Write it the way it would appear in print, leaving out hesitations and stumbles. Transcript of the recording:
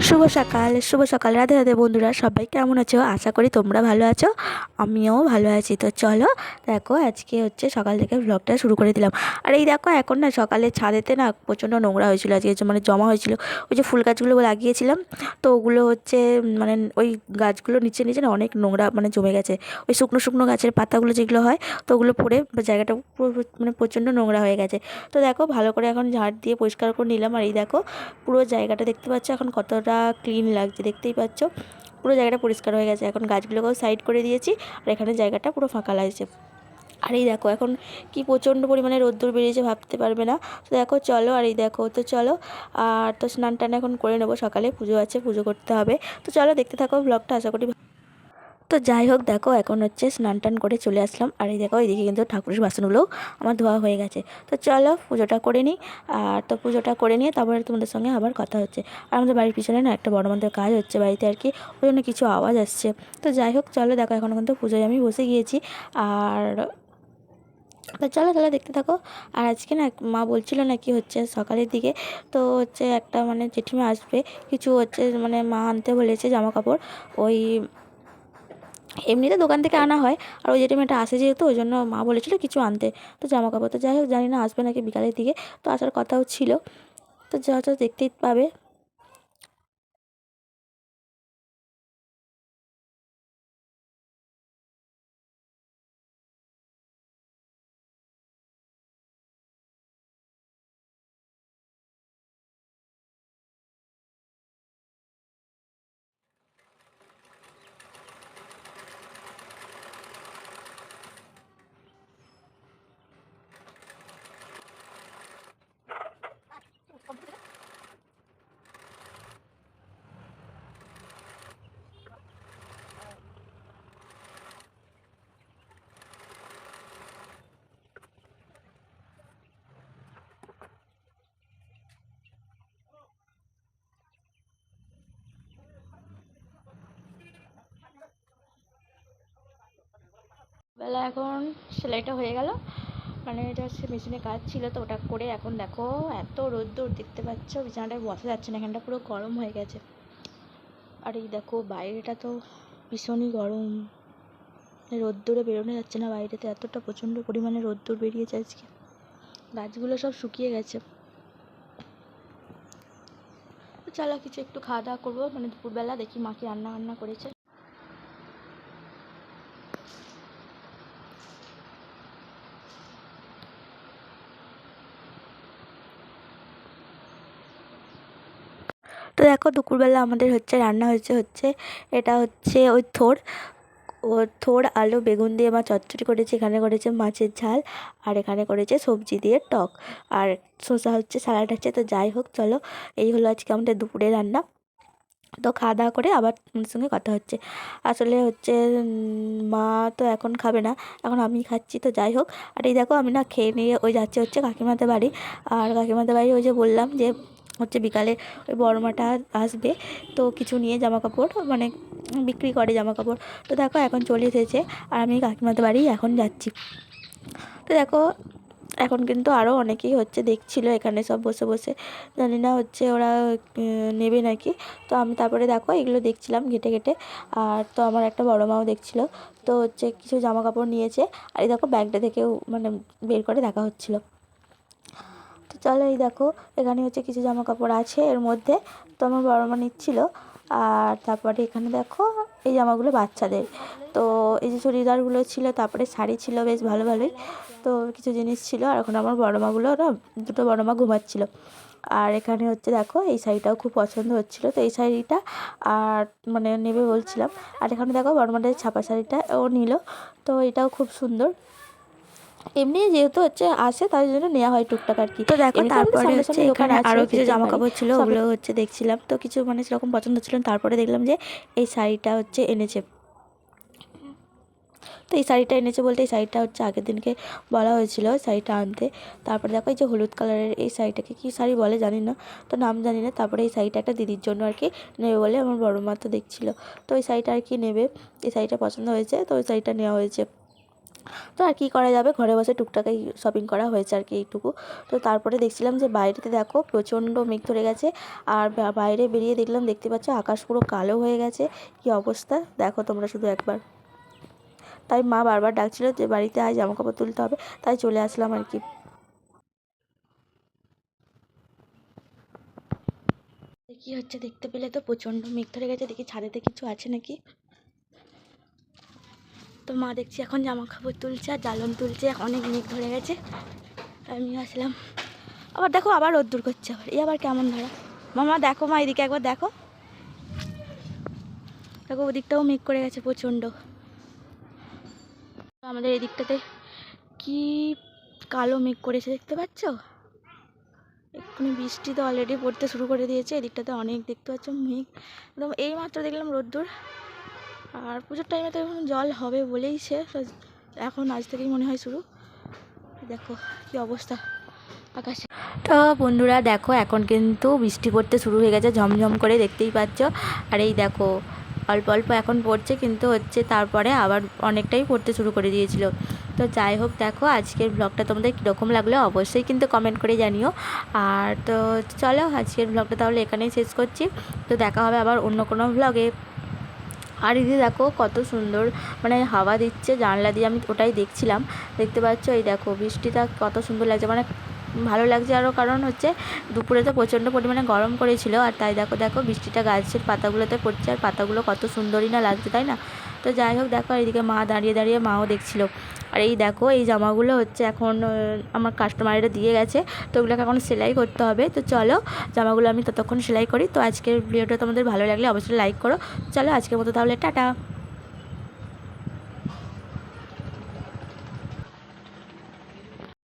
শুভ সকাল রাধে রাধে বন্ধুরা, সবাই কেমন আছো? আশা করি তোমরা ভালো আছো, আমিও ভালো আছি। তো চলো দেখো, আজকে হচ্ছে সকাল থেকে ব্লগটা শুরু করে দিলাম। আর এই দেখো, এখন না সকালে ছাদেতে না প্রচণ্ড নোংরা হয়েছিল আজকে, মানে জমা হয়েছিল। ওই যে ফুল গাছগুলো লাগিয়েছিলাম, তো ওগুলো হচ্ছে মানে ওই গাছগুলো নিচে নিচে না অনেক নোংরা মানে জমে গেছে। ওই শুকনো শুকনো গাছের পাতাগুলো যেগুলো হয়, তো ওগুলো পড়ে জায়গাটা পুরো মানে প্রচণ্ড নোংরা হয়ে গেছে। তো দেখো, ভালো করে এখন ঝাড় দিয়ে পরিষ্কার করে নিলাম। আর এই দেখো, পুরো জায়গাটা দেখতে পাচ্ছ এখন কতটা ক্লিন লাগছে, দেখতেই পাচ্ছ পুরো জায়গাটা পরিষ্কার হয়ে গেছে। এখন গাছগুলোকেও সাইড করে দিয়েছি, আর এখানে জায়গাটা পুরো ফাঁকা লাগছে। আর এই দেখো, এখন কি প্রচণ্ড পরিমাণে রোদ্দুর বেরিয়েছে, ভাবতে পারবে না। তো দেখো চলো, আর এই দেখো, তো চলো। আর তো স্নান টান এখন করে নেবো, সকালে পুজো আছে, পুজো করতে হবে। তো চলো দেখতে থাকো ব্লগটা, আশা করি। তো যাই হোক, দেখো এখন হচ্ছে স্নান টান করে চলে আসলাম। আর এই দেখো, এইদিকে কিন্তু ঠাকুরের বাসনগুলোও আমার ধোয়া হয়ে গেছে। তো চলো পুজোটা করে নিই। আর তো পুজোটা করে নিয়ে তারপরে তোমাদের সঙ্গে আবার কথা হচ্ছে। আর আমাদের বাড়ির পিছনে না একটা বড় মন্দির কাজ হচ্ছে বাড়িতে আর কি, ওই জন্য কিছু আওয়াজ আসছে। তো যাই হোক চলো, দেখো এখন কিন্তু পুজোয় আমি বসে গিয়েছি। আর তো চলো তাহলে দেখতে থাকো। আর আজকে না মা বলছিল না কি হচ্ছে সকালের দিকে, তো হচ্ছে একটা মানে জেঠিমা আসবে, কিছু হচ্ছে মানে মা আনতে বলেছে জামা কাপড়। ওই এমনিতে দোকান থেকে আনা হয়, আর ওই জেঠিমাটা আসে যেহেতু, ওই জন্য মা বলেছিল কিছু আনতে। তো জামা কাপড়, তো যাই হোক জানি না আসবে নাকি বিকালের দিকে, তো আসার কথাও ছিল। তো যা যা দেখতেই পাবে। বেলা এখন সেলাইটা হয়ে গেল, মানে এটা হচ্ছে মেশিনে কাজ ছিল, তো ওটা করে এখন দেখো এত রোদ্দুর দেখতে পাচ্ছ, বিছানাটায় বসা যাচ্ছে না, এখানটা পুরো গরম হয়ে গেছে। আর এই দেখো বাইরেটা তো ভীষণই গরম, রোদ্দুরে বেরোনো যাচ্ছে না বাইরেতে, এতটা প্রচণ্ড পরিমাণে রোদ্দুর বেরিয়েছে আজকে। গাছগুলো সব শুকিয়ে গেছে। তো চলো কিছু একটু খাওয়া দাওয়া করবো, মানে দুপুরবেলা দেখি মা কি রান্না বান্না করেছে। তো দেখো দুপুরবেলা আমাদের হচ্ছে রান্না হচ্ছে এটা হচ্ছে ওই থোড় আলু বেগুন দিয়ে মা চচ্চড়ি করেছে, এখানে করেছে মাছের ঝাল, আর এখানে করেছে সবজি দিয়ে টক, আর শসা হচ্ছে, স্যালাড আছে। তো যাই হোক চলো, এই হলো আজকে আমাদের দুপুরে রান্না। তো খাওয়া দাওয়া করে আবার তোমার সঙ্গে কথা হচ্ছে। আসলে হচ্ছে মা তো এখন খাবে না, এখন আমি খাচ্ছি। তো যাই হোক, আর এই দেখো আমি না খেয়ে নিয়ে ওই যাচ্ছে হচ্ছে কাকিমাদের বাড়ি। আর কাকিমাদের বাড়ি ওই যে বললাম যে হচ্ছে বিকালে ওই বড়মাটা আসবে, তো কিছু নিয়ে জামা কাপড় মানে বিক্রি করে জামা কাপড়। তো দেখো এখন চলে এসেছে, আর আমি কাকিমাদের বাড়ি এখন যাচ্ছি। তো দেখো, এখন কিন্তু আরও অনেকেই হচ্ছে দেখছিল এখানে সব বসে বসে, জানি না হচ্ছে ওরা নেবে নাকি। তো আমি তারপরে দেখো এগুলো দেখছিলাম ঘেটে ঘেটে। আর তো আমার একটা বড় মাও দেখছিল, তো হচ্ছে কিছু জামা কাপড় নিয়েছে। আর এই দেখো ব্যাগটা থেকেও মানে বের করে দেখা হচ্ছিল। তো চলো এই দেখো, এখানে হচ্ছে কিছু জামা কাপড় আছে এর মধ্যে, তো আমার বড় মা নিচ্ছিল। আর তারপরে এখানে দেখো এই জামাগুলো বাচ্চাদের, তো এই যে চুড়িদারগুলো ছিল, তারপরে শাড়ি ছিল বেশ ভালো ভালোই, তো কিছু জিনিস ছিল। আর এখন আমার বড় মাগুলো না, দুটো বড় মা ঘুমাচ্ছিল। আর এখানে হচ্ছে দেখো এই শাড়িটাও খুব পছন্দ হচ্ছিলো, তো এই শাড়িটা আর মানে নেবে বলছিলাম। আর এখানে দেখো বড় মাদের ছাপা শাড়িটা ও নিল, তো এটাও খুব সুন্দর। এমনি যেহেতু হচ্ছে আসে তাই জন্য নেওয়া হয় টুকটাক আর কি। তো দেখো তারপরে হচ্ছে এখানে আরও কিছু জামা কাপড় ছিল, ওগুলো হচ্ছে দেখছিলাম। তো কিছু মানে সেরকম পছন্দ ছিল, তারপরে দেখলাম যে এই শাড়িটা হচ্ছে এনেছে। তো এই শাড়িটা এনেছে বলতে, এই শাড়িটা হচ্ছে আগের দিনকে বলা হয়েছিল শাড়িটা আনতে। তারপরে দেখো এই যে হলুদ কালারের এই শাড়িটাকে কী শাড়ি বলে জানি না, তো নাম জানি না। তারপরে এই শাড়িটা একটা দিদির জন্য আর কি নেবে বলে আমার বড় মা তো দেখছিল, তো ওই শাড়িটা আর কি নেবে। এই শাড়িটা পছন্দ হয়েছে, তো ওই শাড়িটা নেওয়া হয়েছে। তো আর কি করা যাবে, ঘরে বসে টুকটাকাই শপিং করা হয়েছে আর কি এইটুকু। তো তারপরে দেখছিলাম যে বাইরেতে দেখো প্রচণ্ড মেঘ ধরে গেছে, আর বাইরে বেরিয়ে দেখলাম, দেখতে পাচ্ছ আকাশ পুরো কালো হয়ে গেছে, কি অবস্থা দেখো তোমরা শুধু একবার। তাই মা বারবার ডাকছিল যে বাড়িতে আয়, জামা কাপড় তুলতে হবে, তাই চলে আসলাম আর কি। কি হচ্ছে দেখতে পেলে তো, প্রচণ্ড মেঘ ধরে গেছে, দেখি ছাদেতে কিছু আছে নাকি। তো মা দেখছি এখন জামা কাপড় তুলছে আর জ্বালন তুলছে, অনেক মেঘ ধরে গেছে। আমি আসলাম, আবার দেখো আবার রোদ্দুর করছে, আবার এই আবার কেমন ধরা। মামা দেখো, মা এদিকে একবার দেখো, দেখো ওদিকটাও মেঘ করে গেছে প্রচণ্ড। আমাদের এদিকটাতে কি কালো মেঘ করেছে দেখতে পাচ্ছ, এক্ষুনি বৃষ্টি তো অলরেডি পড়তে শুরু করে দিয়েছে। এদিকটাতে অনেক দেখতে পাচ্ছ মেঘ, একদম এই মাত্র দেখলাম রোদ্দুর। আর পুজোর টাইমে তো এখন জল হবে বলেই সে, এখন আজ থেকেই মনে হয় শুরু। দেখো কি অবস্থা আকাশে। তো বন্ধুরা দেখো এখন কিন্তু বৃষ্টি পড়তে শুরু হয়ে গেছে, ঝমঝম করে, দেখতেই পাচ্ছ। আর এই দেখো অল্প অল্প এখন পড়ছে, কিন্তু হচ্ছে তারপরে আবার অনেকটাই পড়তে শুরু করে দিয়েছিল। তো যাই হোক, দেখো আজকের ব্লগটা তোমাদের কীরকম লাগলো অবশ্যই কিন্তু কমেন্ট করে জানিও। আর তো চলো আজকের ব্লগটা তাহলে এখানেই শেষ করছি। তো দেখা হবে আবার অন্য কোনো ব্লগে। আর এই যে দেখো কত সুন্দর মানে হাওয়া দিচ্ছে জানলা দিয়ে, আমি ওটাই দেখছিলাম, দেখতে পাচ্ছ। এই দেখো বৃষ্টিটা কত সুন্দর লাগছে, মানে ভালো লাগছে আরও, কারণ হচ্ছে দুপুরে তো প্রচণ্ড পরিমাণে গরম করেছিল, আর তাই দেখো দেখো বৃষ্টিটা গাছের পাতাগুলোতে পড়ছে, আর পাতাগুলো কত সুন্দরই না লাগছে, তাই না। তো যাই হোক দেখো এইদিকে মা দাঁড়িয়ে দাঁড়িয়ে মাও দেখছিল। আর এই দেখো এই জামাগুলো হচ্ছে এখন আমার কাস্টমাররা দিয়ে গেছে, তো ওগুলোকে এখন সেলাই করতে হবে। তো চলো জামাগুলো আমি ততক্ষণ সেলাই করি। তো আজকের ভিডিওটা তোমাদের ভালো লাগলে অবশ্যই লাইক করো। চলো আজকের মতো তাহলে টাটা।